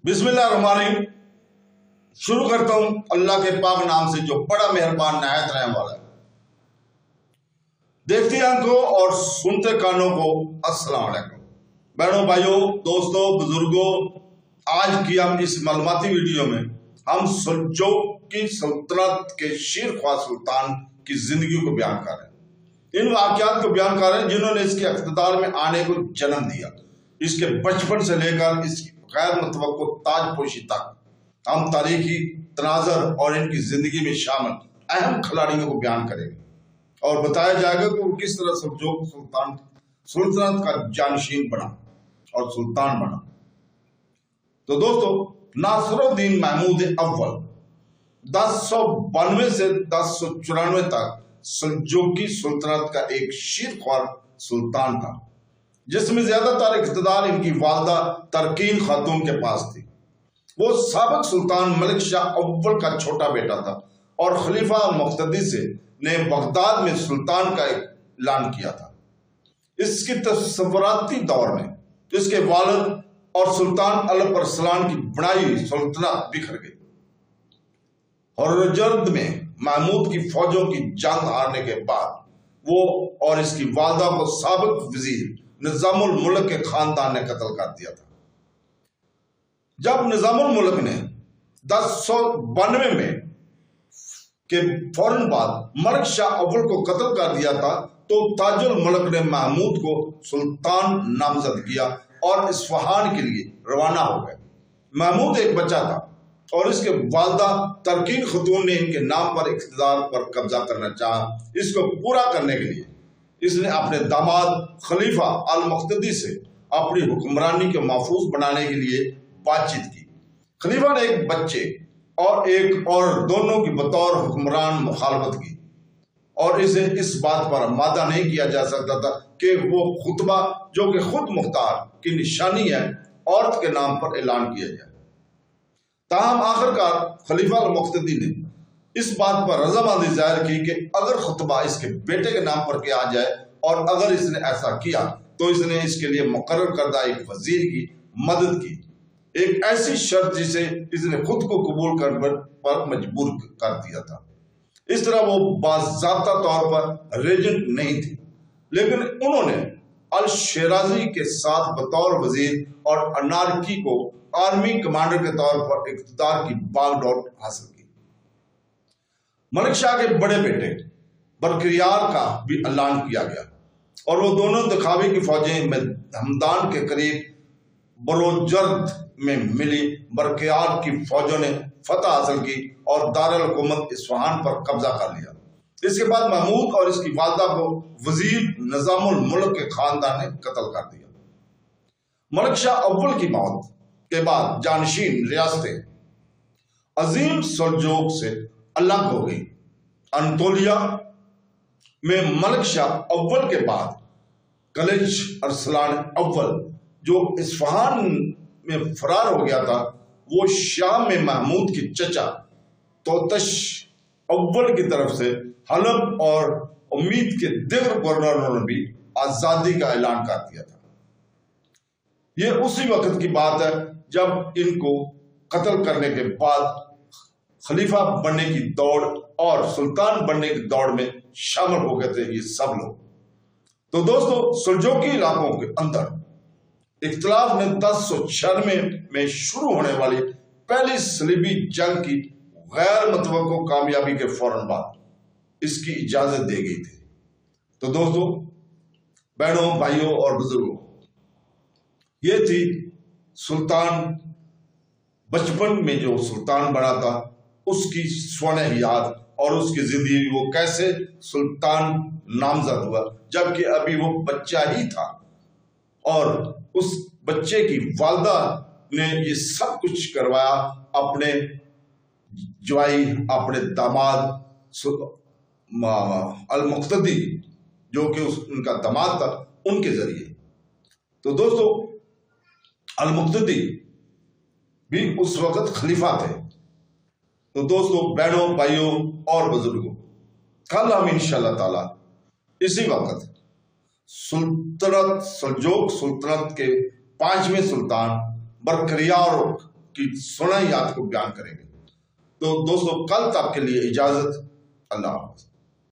बिस्मिल्लाहिर्रहमानिर्रहीम। शुरू करता हूं अल्लाह के पाक नाम से जो बड़ा मेहरबान नहायत रहने वाला है। देखती आंखों और सुनते कानों को अस्सलाम वालेकुम। बहनों, भाइयों, दोस्तों, बुजुर्गों, आज की हम इस मालूमाती वीडियो में हम सल्जूक की सल्तनत के शीरख्वार सुल्तान की जिंदगी को बयान कर रहे हैं। इन वाकयात को बयान कर रहे हैं जिन्होंने इसके इख्तिदार में आने को जन्म दिया। इसके बचपन से लेकर इसकी गैर मुतवक्को ताजपोशी तक हम तारीखी तनाजर और इनकी जिंदगी में शामिल अहम खिलाड़ियों को बयान करेंगे और बताया जाएगा कि वो किस तरह सल्जूक सुल्तानत का जानशीन बना और सुल्तान बना। तो दोस्तों, नासिरुद्दीन महमूद अव्वल 1092 से 1094 तक सल्जूकी सुल्तानत का एक शीरख्वार सुल्तान था, जिसमें ज्यादातर इख्तिदार इनकी वालदा तरकीन खातून के पास थी। वो साबिक सुल्तान मलिक शाह अव्वल का छोटा बेटा था और खलीफा मुक्तदी से ने बगदाद में सुल्तान का ऐलान किया था। इसकी तस्वराती दौर में इसके वालिद और सुल्तान अलपरसलान की बनाई हुई सुल्तनत बिखर गई और रजर्द में महमूद की फौजों की जंग हारने के बाद वो और इसकी वालदा को साबिक वजीर निजामुल मुल्क के खानदान ने कत्ल कर दिया था। जब निजामुल मुल्क ने 1092 में के फौरन बाद मलिक शाह अव्वल को कत्ल कर दिया था, तो ताजुल मुल्क ने महमूद को सुल्तान नामजद किया और इस्फहान के लिए रवाना हो गए। महमूद एक बच्चा था और इसके वालदा तरकीन खतून ने इनके नाम पर इख्तिदार पर कब्जा करना चाहा। इसको पूरा करने के लिए इसने अपने दामाद खलीफा अल मुक्तदी से अपनी हुक्मरानी को महफूज बनाने के लिए बातचीत की। खलीफा ने एक बच्चे और एक औरत दोनों की बतौर हुक्मरान मुखालफत की और इसे इस बात पर आमादा नहीं किया जा सकता था कि वो खुतबा जो कि खुद मुख्तार की निशानी है औरत के नाम पर ऐलान किया जाए। ताहम आखिरकार खलीफा अल मुक्तदी ने इस बात पर रजामंदी जाहिर की कि अगर खुतबा इसके बेटे के नाम पर किया जाए और अगर इसने ऐसा किया तो इसने इसके लिए मुकर्रर करदा एक वजीर की मदद की, एक ऐसी शर्त जिसे इसने खुद को कबूल करने पर मजबूर कर दिया था। इस तरह वो बाज़ाब्ता तौर पर रेजेंट नहीं थे, लेकिन उन्होंने अल शेराजी के साथ बतौर वजीर और अनारकी को आर्मी कमांडर के तौर पर इख्तिदार की बागडोर हासिल की। मलिक शाह के बड़े बेटे बरकियार का भी ऐलान किया गया और वो दोनों दिखावे की फौजें में हमदान के करीब बरोजर्द में मिली बरकियार की फौजों ने फतह हासिल की और दारुल हुकूमत इस्फहान पर कब्जा कर लिया। इसके बाद महमूद और इसकी वालदा को वजीर निजामुल मुल्क के खानदान ने कत्ल कर दिया। मलिक शाह अव्वल की मौत के बाद जानशीन रियासतें अजीम सल्जूक से अलग हो गई। अनतोलिया में मलिक शाह अव्वल के बाद कलिज अरसलान अव्वल जो इस्फहान में फरार हो गया था, वो शाम में महमूद की चचा तोतश अव्वल की तरफ से हलब और उम्मीद के दिगर गवर्नरों ने भी आजादी का ऐलान कर दिया था। यह उसी वक्त की बात है जब इनको कत्ल करने के बाद खलीफा बनने की दौड़ और सुल्तान बनने की दौड़ में शामिल हो गए थे ये सब लोग। तो दोस्तों, सल्जूकी इलाकों के अंदर इख्तिलाफ ने 1096 में शुरू होने वाली पहली सलीबी जंग की गैर मुतवक्को कामयाबी के फौरन बाद इसकी इजाजत दे गई थी। तो दोस्तों, बहनों, भाइयों और बुजुर्गों, ये थी सुल्तान बचपन में जो सुल्तान बना था उसकी स्वर्ण याद और उसकी जिंदगी, वो कैसे सुल्तान नामजद हुआ जबकि अभी वो बच्चा ही था और उस बच्चे की वालदा ने ये सब कुछ करवाया अपने जवाई, अपने दामाद अल मुक्तदी जो कि उनका दामाद था, उनके जरिए। तो दोस्तों, अल मुक्तदी भी उस वक्त खलीफा थे। तो दोस्तों, बहनों, भाइयों और बुजुर्गों, कल हम इंशाअल्लाह ताला इसी वक्त सल्जूक सुल्तानत के 5वें सुल्तान बरकियार کی سنائی آپ کو بیان کریں گے۔ تو دوستو کل تک کے لیے اجازت، اللہ حافظ۔